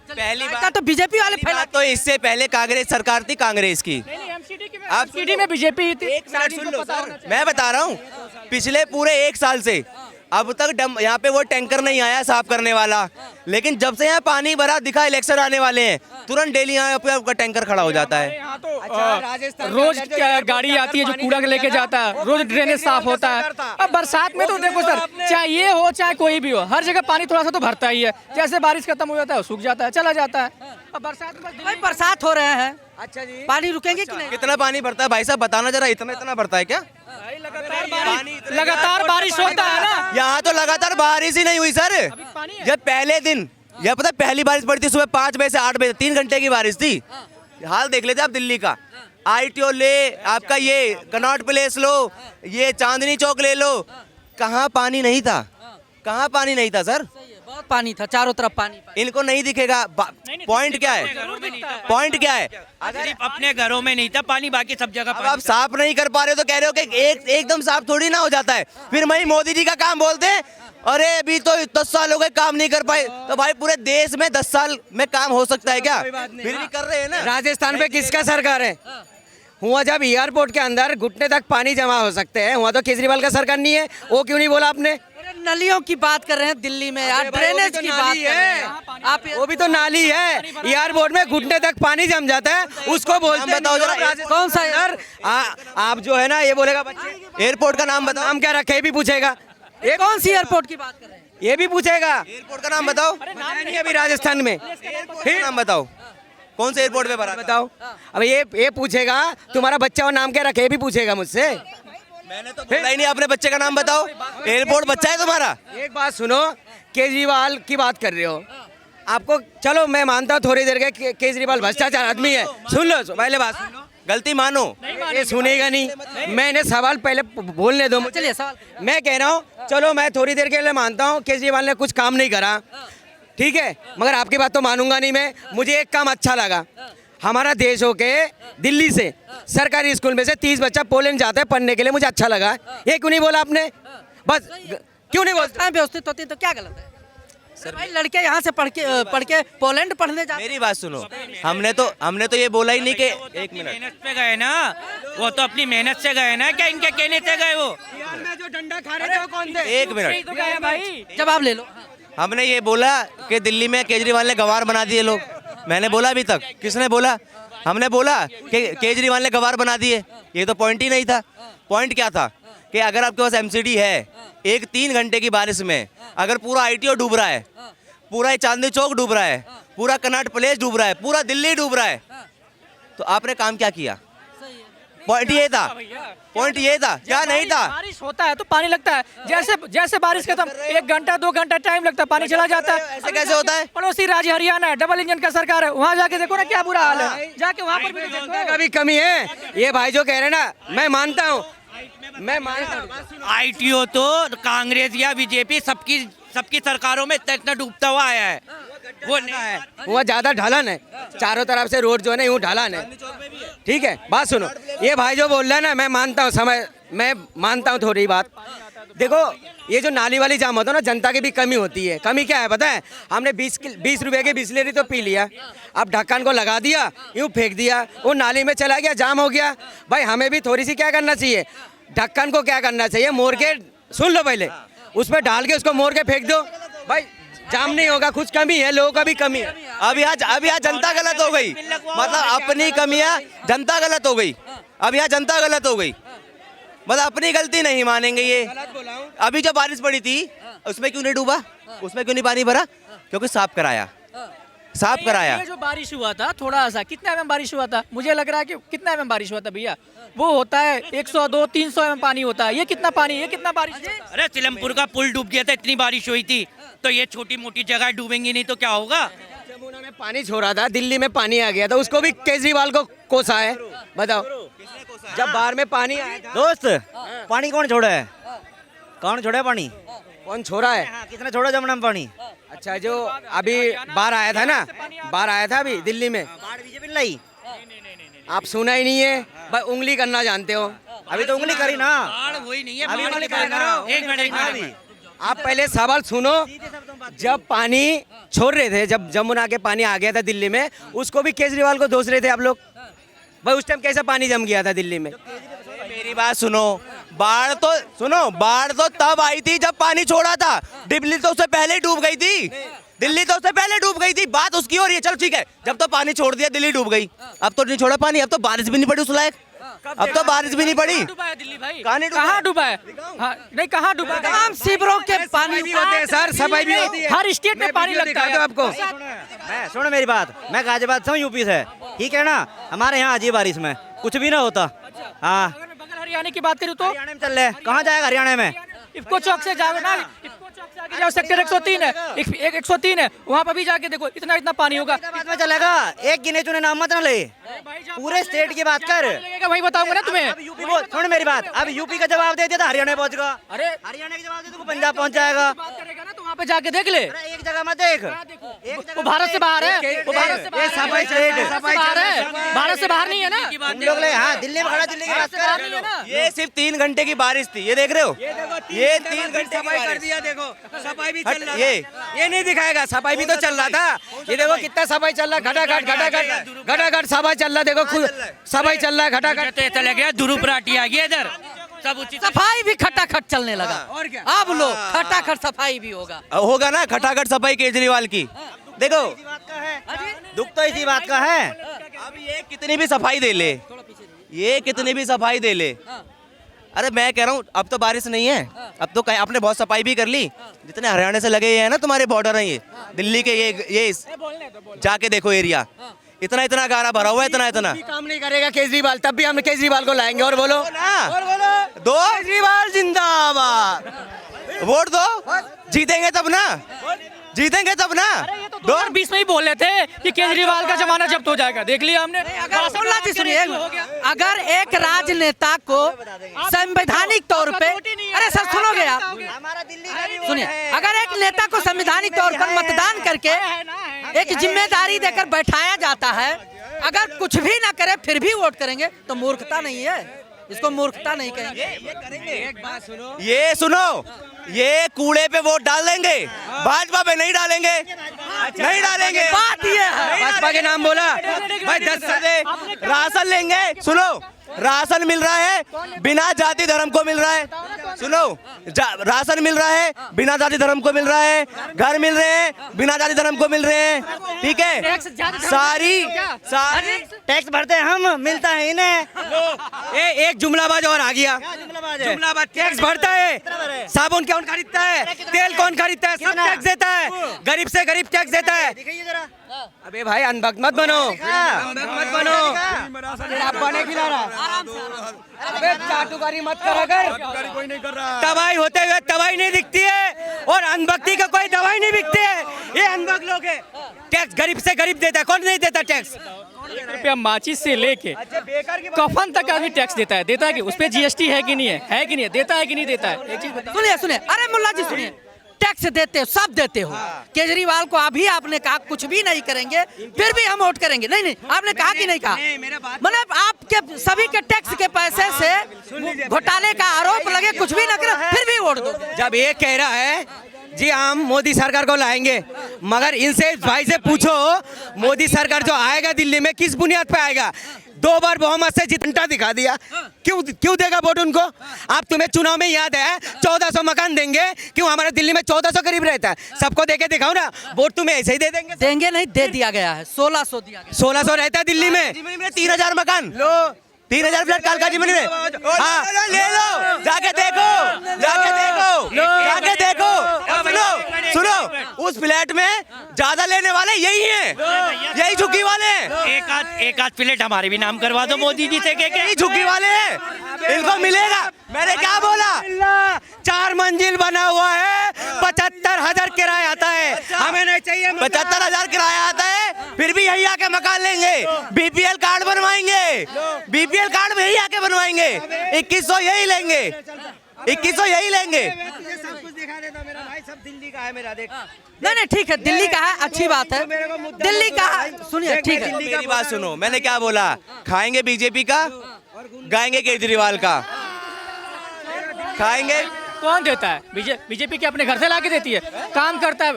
पहली बात तो बीजेपी वाले फैला, तो इससे पहले कांग्रेस सरकार थी, कांग्रेस की। एमसीडी में बीजेपी थी। एक मिनट सुन लो सर, मैं बता रहा हूँ पिछले पूरे 1 साल से अब तक यहाँ पे वो टैंकर नहीं आया साफ करने वाला, लेकिन जब से यहाँ पानी भरा दिखा इलेक्शन आने वाले हैं तुरंत डेली यहाँ पे आपका टैंकर खड़ा हो जाता है। रोज गाड़ी आती है जो कूड़ा लेके जाता है, रोज ड्रेनेज साफ होता है। अब बरसात में तो देखो सर, चाहे ये हो चाहे कोई भी हो, हर जगह पानी थोड़ा सा तो भरता ही है। जैसे बारिश खत्म हो जाता है सूख जाता है, चला जाता है। अब बरसात में बरसात हो रहे हैं, अच्छा जी, पानी रुकेंगे कि नहीं? कितना पानी भरता है भाई साहब, बताना जरा, इतना भरता है क्या? लगातार बारिश होता है ना। यहाँ तो लगातार बारिश ही नहीं हुई सर। जब पहले दिन यह पता पहली बारिश पड़ी थी सुबह 5 बजे से 8 बजे, 3 घंटे की बारिश थी। हाल देख लेते आप दिल्ली का, ITO ले, आपका ये कनॉट प्लेस लो, ये चांदनी चौक ले लो, कहाँ पानी नहीं था, कहाँ पानी नहीं था सर? बहुत पानी था, चारों तरफ पानी। इनको नहीं दिखेगा। पॉइंट क्या है? पॉइंट क्या है? सिर्फ अपने घरों में नहीं था पानी, बाकी सब जगह अब आप साफ नहीं कर पा रहे हो तो कह रहे हो कि एकदम साफ थोड़ी ना हो जाता है। फिर वही मोदी जी का काम बोलते हैं, अरे अभी तो 10 साल हो गए काम नहीं कर पाए। तो भाई पूरे देश में 10 साल में काम हो सकता है क्या? फिर भी कर रहे हैं ना। राजस्थान पे किसका सरकार है? हुआ जब एयरपोर्ट के अंदर घुटने तक पानी जमा हो सकते हैं, हुआ तो केजरीवाल का सरकार नहीं है। वो क्यों नहीं बोला आपने? नलियों की बात कर रहे हैं दिल्ली में यार, ड्रेनेज की बात कर रहे हैं आप। वो भी तो नाली है, एयरपोर्ट में घुटने तक पानी जम जाता है, उसको बोलते हैं। बताओ जरा, कौन सा यार? आप जो है ना ये बोलेगा बच्चे एयरपोर्ट का नाम बताओ, नाम क्या रखे ये भी पूछेगा। ये कौन सी एयरपोर्ट की बात कर रहे हैं? ये भी पूछेगा। एयरपोर्ट का नाम बताओ। नहीं अभी राजस्थान में फिर नाम बताओ, कौन से एयरपोर्ट पे भरा? बताओ। अब ये पूछेगा तुम्हारा बच्चा और नाम क्या रखे, ये भी पूछेगा मुझसे। मैंने तो बोला ही नहीं, अपने बच्चे का नाम बताओ। एयरपोर्ट बच्चा है तुम्हारा? एक बात सुनो, केजरीवाल की बात कर रहे हो आपको, चलो मैं मानता हूँ थोड़ी देर के केजरीवाल भ्रष्टाचार आदमी है। सुन लो पहले बात सुन लो, गलती मानो। ये सुनेगा नहीं, मैंने सवाल पहले बोलने दो। चलिए सवाल। मैं कह रहा हूँ चलो मैं थोड़ी देर के लिए मानता हूँ केजरीवाल ने कुछ काम नहीं करा, ठीक है, मगर आपकी बात तो मानूंगा नहीं मैं। मुझे एक काम अच्छा लगा, हमारा देश हो के दिल्ली से सरकारी स्कूल में से 30 बच्चा पोलैंड जाते हैं पढ़ने के लिए, मुझे अच्छा लगा। ये क्यों नहीं बोला आपने? बस क्यों नहीं बोलते? व्यवस्थित होती तो क्या गलत है सर? भाई लड़के यहाँ से पढ़ के पोलैंड पढ़ने जाते। मेरी बात सुनो, हमने तो ये बोला ही नहीं कि एक मिनट मेहनत पे गए ना, वो तो अपनी मेहनत से गए ना, क्या इनके कहने से गए? वो जो डंडा खा रहे थे वो कौन थे? एक मिनट भाई जवाब ले लो। हमने ये बोला कि दिल्ली में केजरीवाल ने गवार बना दिए लोग। मैंने बोला अभी तक? किसने बोला? हमने बोला कि केजरीवाल ने गवार बना दिए। ये तो पॉइंट ही नहीं था। पॉइंट क्या था कि अगर आपके पास एमसीडी है, एक 3 घंटे की बारिश में अगर पूरा ITO डूब रहा है, पूरा चांदनी चौक डूब रहा है, पूरा कनॉट प्लेस डूब रहा है, पूरा दिल्ली डूब रहा है, तो आपने काम क्या किया? पॉइंट ये था, पॉइंट ये था, क्या नहीं था? बारिश होता है तो पानी लगता है, जैसे बारिश खत्म 1 घंटा 2 घंटा टाइम लगता है, पानी चला जाता है। ऐसे कैसे होता है? पड़ोसी राज्य हरियाणा है, डबल इंजन का सरकार है, वहाँ जाके देखो ना क्या बुरा हाल है, जाके वहाँ पर भी जनता का भी कमी है। ये भाई जो कह रहे हैं ना, मैं मानता हूँ, मैं मानता हूँ। ITO तो कांग्रेस या बीजेपी सबकी सरकारों में इतना डूबता हुआ आया है। वो नहीं है, वो ज्यादा ढलान है, चारों तरफ से रोड जो है ना यूँ ढलान है, ठीक है। बात सुनो, ये भाई जो बोल रहा है ना, मैं मानता हूँ, मैं मानता हूँ थोड़ी बात। देखो ये जो नाली वाली जाम होता है ना, जनता की भी कमी होती है। कमी क्या है पता है? हमने 20 रुपए की बिस्लेरी तो पी लिया, अब ढक्कन को लगा दिया, यूँ फेंक दिया, वो नाली में चला गया, जाम हो गया। भाई हमें भी थोड़ी सी क्या करना चाहिए, ढक्कन को क्या करना चाहिए, मोड़ के, सुन लो पहले, उसमें डाल के उसको मोड़ के फेंक दो, भाई जाम नहीं होगा। कुछ कमी है, लोगों का भी कमी है। अब यहाँ जनता गलत हो गई, मतलब अपनी कमियां जनता गलत हो गई। अब यहाँ जनता गलत हो गई, मतलब अपनी गलती नहीं मानेंगे ये। अभी जो बारिश पड़ी थी उसमें क्यों नहीं डूबा, उसमें क्यों नहीं पानी भरा? क्योंकि साफ कराया, साफ कराया। ये जो बारिश हुआ था थोड़ा सा, कितना mm बारिश हुआ था? मुझे लग रहा है कि कितना mm बारिश हुआ था भैया? वो होता है 100 200 300 mm पानी होता है। ये कितना पानी, ये कितना बारिश? अरे सिलमपुर का पुल डूब गया था, इतनी बारिश हुई थी। तो ये छोटी मोटी जगह डूबेंगी नहीं तो क्या होगा? पानी छोड़ा था, दिल्ली में पानी आ गया था, उसको भी केजरीवाल को कोसा है। बताओ, जब बाहर में पानी आया था। दोस्त पानी कौन छोड़ा है? कौन छोड़ा है पानी? कौन छोड़ा है? किसने छोड़ा जमुना में पानी? अच्छा, जो अभी बाढ़ आया था ना, बाढ़ आया था अभी दिल्ली में, बीजेपी ने लाई। आप सुना ही नहीं है, बस उंगली करना जानते हो। अभी तो उंगली करी ना, वही नहीं है, अभी बाढ़ उंगली की करी बात ना। करो। एक मिनट आप पहले सवाल सुनो। जब पानी छोड़ रहे थे, जब जमुना के पानी आ गया था दिल्ली में, उसको भी केजरीवाल को दोष रहे थे आप लोग। भाई उस टाइम कैसा पानी जम गया था दिल्ली में? मेरी बात सुनो, बाढ़ तो तब आई थी जब पानी छोड़ा था। दिल्ली तो उससे पहले ही डूब गई थी, दिल्ली तो उससे पहले डूब गई थी। बात उसकी हो रही है, चलो ठीक है, जब तो पानी छोड़ दिया दिल्ली डूब गई। अब तो नहीं छोड़ा पानी, अब तो बारिश भी नहीं पड़ी उस लायक, अब तो बारिश भी नहीं पड़ी। डूबा है दिल्ली भाई, कहाँ डूबा है? हाँ, नहीं कहाँ डूबा है? तमाम शिविरों के पानी भी होते हैं सर, सफाई भी होती है। हर स्टेट में पानी लगता है आपको। मैं सुनो मेरी बात, मैं गाजियाबाद से हूँ, यूपी से, ठीक है ना। हमारे यहाँ अजीब बारिश में कुछ भी ना होता। हाँ, अगर हरियाणा की बात करूँ तो हरियाणा में चल रहे, कहाँ जाएगा हरियाणा में? इफ्को चौक से जाओ ना, इफ्को चौक से आगे जाओ, सेक्टर 103 है, 103 है, वहाँ पर भी जाके देखो, इतना इतना पानी होगा। बाद में चलेगा, एक गिने चुने नाम मत ना ले, पूरे स्टेट की बात कर। वही बताऊंगा ना तुम्हें। अब यूपी बोल, सुन मेरी बात, अब यूपी का जवाब दे दिया तो हरियाणा पहुंच गया। अरे हरियाणा का जवाब दे तो पंजाब पहुंच जाएगा। बात करेगा ना तो वहाँ पे जाके देख ले। अरे एक जगह मत देख, वो भारत से बाहर है, वो भारत से बाहर सफाई स्टेट है, है, भारत से बाहर नहीं है ना। तुम लोग ले, हाँ दिल्ली में खड़ा, दिल्ली की बात कर। ये सिर्फ 3 घंटे की बारिश थी, ये देख रहे हो, ये 3 घंटे की सफाई कर बारिश। दिया, देखो सफाई भी हट, चल रहा था। ये नहीं दिखाएगा, सफाई भी तो चल रहा था। ये देखो कितना सफाई चल रहा है, घटाघट सफाई चल रहा है, देखो सफाई चल रहा है मुझे घटाघट। तो ऐसा लग गया दुरुपराठी आ गया इधर, सब उचित सफाई भी खटाखट चलने लगा। और क्या? अब लो खटाखट सफाई भी होगा। होगा ना खटाखट सफाई केजरीवाल की। देखो दुख तो इसी बात का है, अब ये कितनी भी सफाई दे ले, ये कितनी भी सफाई दे ले, अरे मैं कह रहा हूँ अब तो बारिश नहीं है, अब तो आपने बहुत सफाई भी कर ली। जितने हरियाणा से लगे हैं ना तुम्हारे बॉर्डर हैं, ये दिल्ली के, ये जाके देखो एरिया, इतना इतना गारा भरा हुआ है, इतना इतना। काम नहीं करेगा केजरीवाल, तब भी हम केजरीवाल को लाएंगे। और बोलो दो केजरीवाल जिंदाबाद, वोट दो, जीतेंगे तब ना, जीतेंगे तब ना। 2020 में ही बोल रहे थे कि केजरीवाल का जमाना जब्त हो जाएगा, देख लिया हमने। अगर जी सुनिए, अगर एक राजनेता को संवैधानिक तौर पे, अरे सर सुनोगे आप, सुनिए, अगर एक नेता को संवैधानिक तौर पर मतदान करके एक जिम्मेदारी देकर बैठाया जाता है, अगर कुछ भी ना करे फिर भी वोट करेंगे तो मूर्खता नहीं है, इसको मूर्खता नहीं कहेंगे। एक बात सुनो, ये सुनो, ये कूड़े पे वोट डाल देंगे, भाजपा पे नहीं डालेंगे, नहीं डालेंगे। बात ये है, भाजपा के नाम बोला भाई, 10 साल राशन लेंगे, सुनो, राशन मिल रहा है बिना जाति धर्म को मिल रहा है, सुनो, राशन मिल रहा है बिना जाति धर्म को मिल रहा है, घर मिल रहे हैं बिना जाति धर्म को मिल रहे हैं, ठीक है। सारी टैक्स भरते हैं हम, मिलता है इन्हें। एक जुमलाबाज और आ गया, जुमलाबाज टैक्स भरता है, साबुन कौन खरीदता है, तेल कौन खरीदता है, सब टैक्स देता है, गरीब से गरीब टैक्स देता है। अबे भाई अनभक्त मत बनो, अनभक्त मत बनो, तेरा अब्बा ने खिला रहा, अबे चाटुकारी मत करा कर, कोई नहीं कर रहा। दवाई होते हुए दवाई नहीं दिखती है, और अनभक्ति का कोई दवाई नहीं बिकती है, ये अनभक्त लोग है। टैक्स गरीब से गरीब देता है, कौन नहीं देता टैक्स? रुपया माचिस से लेके कफन तक आदमी टैक्स देता है कि उस पे जीएसटी है कि नहीं है कि नहीं है, देता है कि नहीं देता है। एक चीज बताओ, सुनिए सुनिए, अरे मुल्ला जी सुनिए, टैक्स देते हो, सब देते हो। केजरीवाल को अभी आपने कहा कुछ भी नहीं करेंगे, फिर भी हम वोट करेंगे। नहीं, आपने कहा कि नहीं कहा? मतलब आपके सभी के टैक्स के पैसे से घोटाले का आरोप लगे, कुछ भी न करे, फिर भी वोट दो। जब ये कह रहा है जी हम मोदी सरकार को लाएंगे, मगर इनसे भाई से पूछो, मोदी सरकार जो आएगा दिल्ली में किस बुनियाद पे आएगा? 2 बार बहुमत से जितना दिखा दिया, क्यों देगा वोट उनको? आप तुम्हें चुनाव में याद है 1400 मकान देंगे, क्यों? हमारे दिल्ली में 1400 करीब रहता है, सबको देके दिखाओ ना, वोट तुम्हें ऐसे ही दे देंगे नहीं, दे दिया गया है, 1600 दिया गया। 1600 रहता है दिल्ली में, 3000 मकान लो, 3000 फ्लैट कालकाजी में। हाँ ले लो, जाके देखो, जाके देखो, जाके देखो। सुनो, उस फ्लैट में ज्यादा लेने वाले यही हैं, यही झुग्गी वाले हैं। एक आध प्लेट हमारे भी नाम करवा दो मोदी जी से, यही झुग्गी वाले हैं, इनको मिलेगा। मैंने क्या बोला? 4 मंजिल बना हुआ है, 75,000 किराया आता है, हमें नहीं 75,000 किराया आता है, फिर भी यही आके मकान लेंगे। बीपीएल कार्ड बनवाएंगे, बीपीएल कार्ड भी यही आके बनवाएंगे। 2100 यही लेंगे, 2100 यही लेंगे। सब कुछ दिखा देता मेरा भाई, सब दिल्ली का है मेरा, देख। नहीं ठीक है, दिल्ली का है, अच्छी बात है। दिल्ली का सुनिए, ठीक है। मेरी बात सुनो, मैंने क्या बोला? खाएंगे बीजेपी का, गाएंगे केजरीवाल का, खाएंगे। कौन देता है? बीजेपी के अपने घर से ला के देती है। काम करता है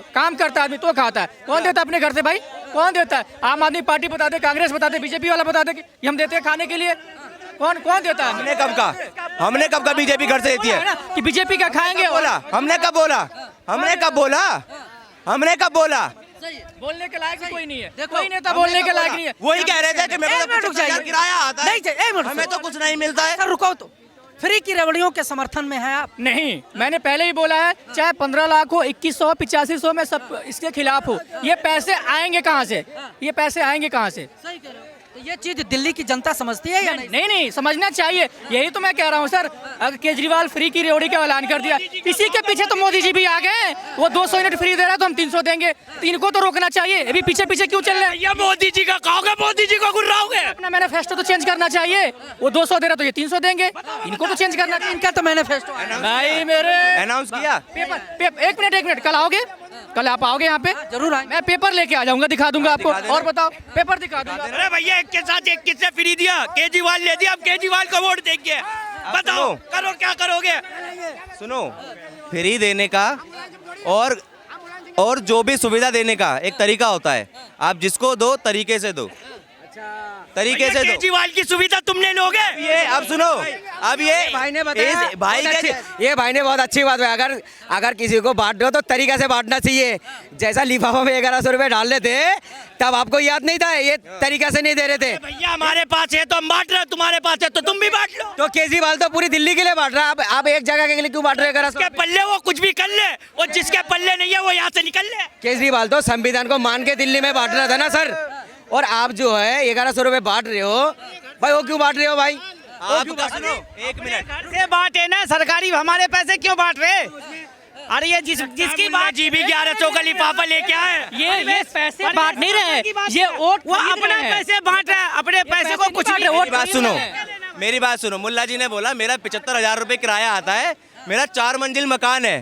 आदमी तो खाता है। कौन देता है अपने घर से भाई? कौन देता है? आम आदमी पार्टी बता दे, कांग्रेस बता दे, बीजेपी वाला बता दे कि हम देते हैं खाने के लिए। कौन देता है? हमने कब का बीजेपी घर से देती है कि बीजेपी का खाएंगे? हमने कब बोला? बोलने के लायक कोई नहीं है, कोई नेता बोलने के लायक नहीं है। वही कह रहे थे कि मेरे को 75,000 किराया आता है, हमें तो कुछ नहीं मिलता है। रुको तो, फ्री की रेवड़ियों के समर्थन में है आप? नहीं, मैंने पहले ही बोला है, चाहे 15 लाख हो, 2100, 8500 में सब इसके खिलाफ हो। ये पैसे आएंगे कहाँ से? ये पैसे आएंगे कहाँ से? सही कह रहे हो। तो ये चीज दिल्ली की जनता समझती है या नहीं? नहीं, समझना चाहिए। यही तो मैं कह रहा हूँ सर, अगर केजरीवाल फ्री की रेवड़ी का ऐलान कर दिया, इसी के पीछे तो मोदी जी भी आ गए। वो 200 यूनिट फ्री दे रहा है तो हम 300 देंगे। इनको तो रोकना चाहिए। अभी पीछे क्यों चल रहे हैं? ये मोदी जी का कहोगे, मोदी जी को गुर्राओगे? अपना मैनिफेस्टो तो चेंज करना चाहिए। वो 200 दे रहा तो ये 300 देंगे। इनको तो चेंज करना चाहिए। इनका तो मैनिफेस्टो भाई मेरे अनाउंस किया। पेपर एक मिनट, कल आओगे? कल आप आओगे यहाँ पे? जरूर आए। मैं पेपर लेके आ जाऊंगा, दिखा दूंगा आपको। और बताओ, पेपर दिखा दूंगा। अरे भैया, एक के साथ एक किसने फ्री दिया? केजरीवाल ले दिया, अब केजरीवाल को वोट देंगे। बताओ करो, क्या करोगे? सुनो, फ्री देने का और जो भी सुविधा देने का एक तरीका होता है। आप जिसको दो तरीके से दो, तरीके से दो। केजरीवाल की सुविधा तुमने लोगे? ये अब सुनो, अब ये भाई ने बताया, भाई ये भाई ने बहुत अच्छी बात है। अगर किसी को बांट दो तो तरीका से बांटना चाहिए। जैसा लिफाफा में 1100 रुपए डाल लेते तब आपको याद नहीं था, ये तरीका से नहीं दे रहे थे। भैया हमारे पास है तो हम बांट रहे हैं, तुम्हारे पास है तो तुम भी बांट लो। तो केजरीवाल तो पूरी दिल्ली के लिए बांट रहा है, आप एक जगह के लिए क्यों बांट रहे हैं? जिसके पल्ले वो कुछ भी कर ले, और जिसके पल्ले नहीं है वो यहाँ से निकल ले। केजरीवाल तो संविधान को मान के दिल्ली में बांट रहा था ना सर। और आप जो है 1100 रुपए बांट रहे हो भाई, वो क्यों बांट रहे हो भाई? आपका सुनो, एक मिनट। से बांटे ना, सरकारी हमारे पैसे क्यों बांट रहे? अरे ये जिसकी बात जी भी 1100 का लिफाफा लेके आए, ये पैसे बांट नहीं रहे, ये वोट वो अपने पैसे बांट रहे हैं, अपने पैसे को कुछ नहीं। मेरी बात सुनो, मुल्ला जी ने बोला मेरा 75,000 रुपए किराया आता है, मेरा 4 मंजिल मकान है,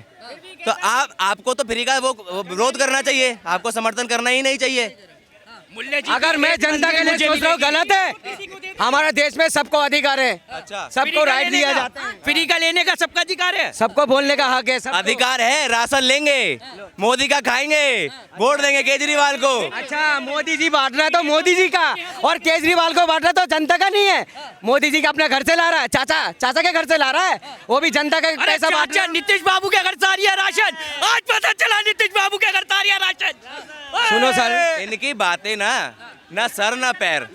तो आपको तो फ्री का वो विरोध करना चाहिए, आपको समर्थन करना ही नहीं चाहिए। अगर मैं जनता के लिए सोच रहा हूँ, गलत है। हमारे देश में सबको अधिकार है, अच्छा, सबको राइट दिया जाता है। फ्री का लेने का सबका अधिकार है, सबको बोलने का हक है। अधिकार है, राशन लेंगे, मोदी का खाएंगे, वोट देंगे केजरीवाल को। अच्छा, मोदी जी बांट रहा है तो मोदी जी का, और केजरीवाल को बांट रहा है तो जनता का नहीं है। मोदी जी का अपने घर से ला रहा है, चाचा के घर से ला रहा है, वो भी जनता का पैसा बांट रहा है। नीतीश बाबू के घर से आ रही है राशन, आज पता चला नीतीश बाबू के घर से आ रही है राशन। सुनो सर, इनकी बातें ना सर ना पैर।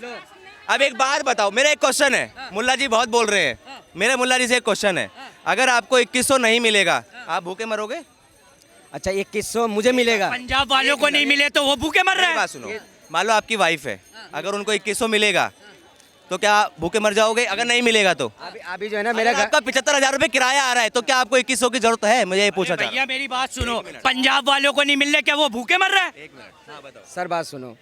अब एक बात बताओ, मेरा एक क्वेश्चन है, मुल्ला जी बहुत बोल रहे हैं, मेरे मुल्ला जी से एक क्वेश्चन है, अगर आपको 2100 नहीं मिलेगा, आप भूखे मरोगे? अच्छा 2100 मुझे मिलेगा, पंजाब वालों को नहीं मिले तो वो भूखे मर रहे हैं। बात सुनो, मान लो आपकी वाइफ है, अगर उनको 2100 मिलेगा तो क्या भूखे मर जाओगे? अगर नहीं मिलेगा तो अभी जो है ना मेरा घर आपका 75,000 रुपए किराया आ रहा है, तो क्या आपको 2100 की जरूरत है? मुझे ये पूछा था। भैया मेरी बात सुनो, पंजाब वालों को नहीं मिलने, क्या वो भूखे मर रहे हैं? सर बात सुनो,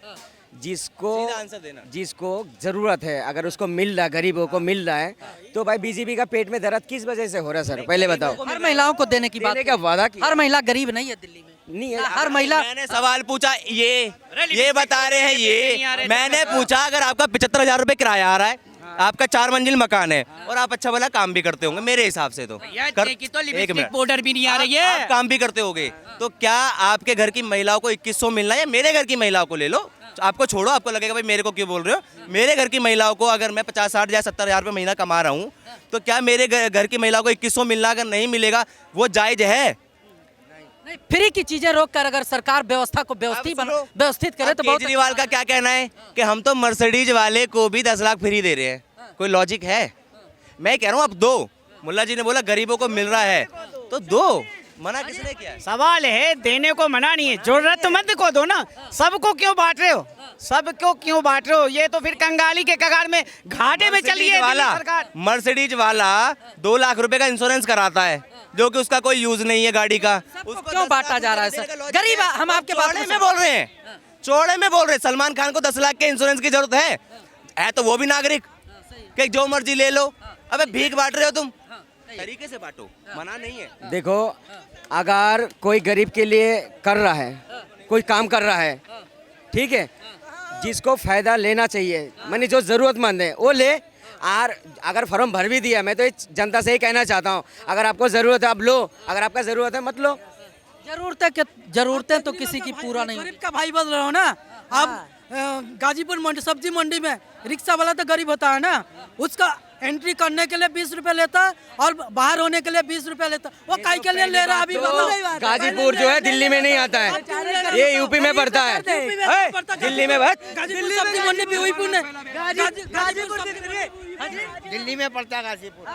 सीधा आंसर देना। जिसको जरूरत है, अगर उसको मिल रहा है, गरीबों को मिल रहा है, तो भाई बीजेपी का पेट में दर्द किस वजह से हो रहा है सर? पहले बताओ। हर महिलाओं को देने की बात, देने का वादा किया। हर महिला गरीब नहीं है दिल्ली में, नहीं है हर महिला। मैंने सवाल पूछा, ये बता रहे हैं, ये मैंने पूछा अगर आपका 75,000 रुपए किराया आ रहा है, आपका 4 मंजिल मकान है, और आप अच्छा भला काम भी करते होंगे मेरे हिसाब से, तो एक मिनट, बॉर्डर भी नहीं आ रही है, आप काम भी करते होंगे, तो क्या आपके घर की महिलाओं को 2100 मिलना है, या मेरे घर की महिलाओं को ले लो? आपको छोड़ो, आपको लगेगा भाई मेरे को क्यों बोल रहे हो, मेरे घर की महिलाओं को अगर मैं 50, 60 या 70,000 रुपये महीना कमा रहा हूँ, तो क्या मेरे घर की महिलाओं को 2100 मिलना अगर नहीं मिलेगा वो जायज है? नहीं, फ्री की चीजें रोक कर अगर सरकार व्यवस्था को व्यवस्थित करे तो बहुत। केजरीवाल का क्या कहना है कि हम तो मर्सिडीज वाले को भी 10 लाख फ्री दे रहे हैं, कोई लॉजिक है? मैं कह रहा हूँ अब दो, मुल्ला जी ने बोला गरीबों को मिल रहा है तो दो, मना किसने किया है? सवाल है, देने को मना नहीं है, जरूरतमंद को दो ना। सबको क्यों बांट रहे हो? सबको क्यों बांट रहे हो? ये तो फिर कंगाली के कगार में घाटे में चली है वाला सरकार। मर्सिडीज वाला 2 लाख रुपए का इंश्योरेंस कराता है, जो कि उसका कोई यूज नहीं है गाड़ी का। उसको क्यों बांटा जा रहा है सर? गरीब हम आपके बात चौड़े में बोल रहे हैं, चौड़े में बोल रहे हैं। सलमान खान को 10 लाख के इंश्योरेंस की जरूरत है तो वो भी नागरिक कि जो मर्जी ले लो। अबे भीख बांट रहे हो तुम, तरीके से बांटो, मना नहीं है। देखो, अगर कोई गरीब के लिए कर रहा है, कोई काम कर रहा है, ठीक है, जिसको फायदा लेना चाहिए, माने जो जरूरतमंद है वो ले। और अगर फॉर्म भर भी दिया, मैं तो जनता से ही कहना चाहता हूँ, अगर आपको जरूरत है आप लो, अगर आपका जरूरत है मत लो। जरूरतें तो किसी की पूरा नहीं। गरीब का भाई बन रहे हो ना आप। गाजीपुर मंडी, सब्जी मंडी में रिक्शा वाला तो गरीब होता है ना, उसका एंट्री करने के लिए 20 रुपए लेता है और बाहर होने के लिए 20 रुपए लेता है। वो काहे के लिए ले रहा है अभी? गाजीपुर जो है दिल्ली में नहीं आता है, ये यूपी में पड़ता है। दिल्ली में सब्जी मंडी भी हुई पुणे, दिल्ली में पड़ता है गाजीपुर।